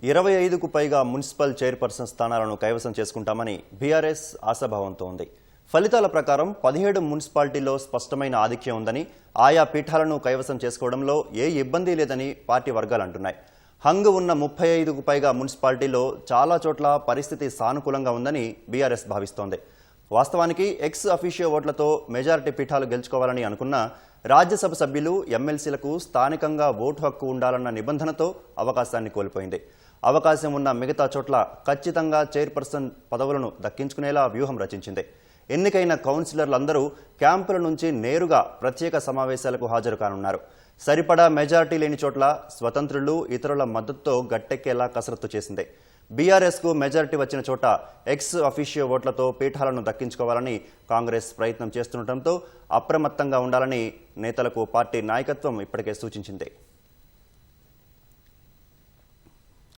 25కు పైగా municipal chairperson స్థానాలను కైవసం చేసుకుంటామని బీఆర్ఎస్ ఆశాభావంతో ఉంది. ఫలితాల ప్రకారం 17 మున్సిపాలిటీల్లో స్పష్టమైన ఆధిక్యం ఉందని, ఆయా పీఠాలను కైవసం చేసుకోవడంలో ఏ ఇబ్బంది లేదని పార్టీ వర్గాలు అంటున్నాయి. హంగ్ ఉన్న 35కు పైగా మున్సిపాలిటీల్లో చాలా చోట్ల పరిస్థితి సానుకూలంగా ఉందని బీఆర్ఎస్ భావిస్తోంది. వాస్తవానికి ఎక్స్ అఫీషియో ఓట్లతో మెజారిటీ పీఠాలు గెలుచుకోవాలని అనుకున్న రాజ్యసభ సభ్యులు ఎమ్మెల్సీలకు స్థానికంగా ఓటు హక్కు ఉండాలన్న నిబంధనతో అవకాశాన్ని కోల్పోయింది. అవకాశం ఉన్న మిగతా చోట్ల ఖచ్చితంగా చైర్పర్సన్ పదవులను దక్కించుకునేలా వ్యూహం రచించింది. ఎన్నికైన కౌన్సిలర్లందరూ క్యాంపుల నుంచి నేరుగా ప్రత్యేక సమావేశాలకు హాజరు కానున్నారు. సరిపడా మెజారిటీ లేని చోట్ల స్వతంత్రులు, ఇతరుల మద్దతుతో గట్టెక్కేలా కసరత్తు చేసింది. బీఆర్ఎస్కు మెజారిటీ వచ్చిన చోట ఎక్స్ అఫీషియో ఓట్లతో పీఠాలను దక్కించుకోవాలని కాంగ్రెస్ ప్రయత్నం చేస్తుండటంతో అప్రమత్తంగా ఉండాలని నేతలకు పార్టీ నాయకత్వం ఇప్పటికే సూచించింది.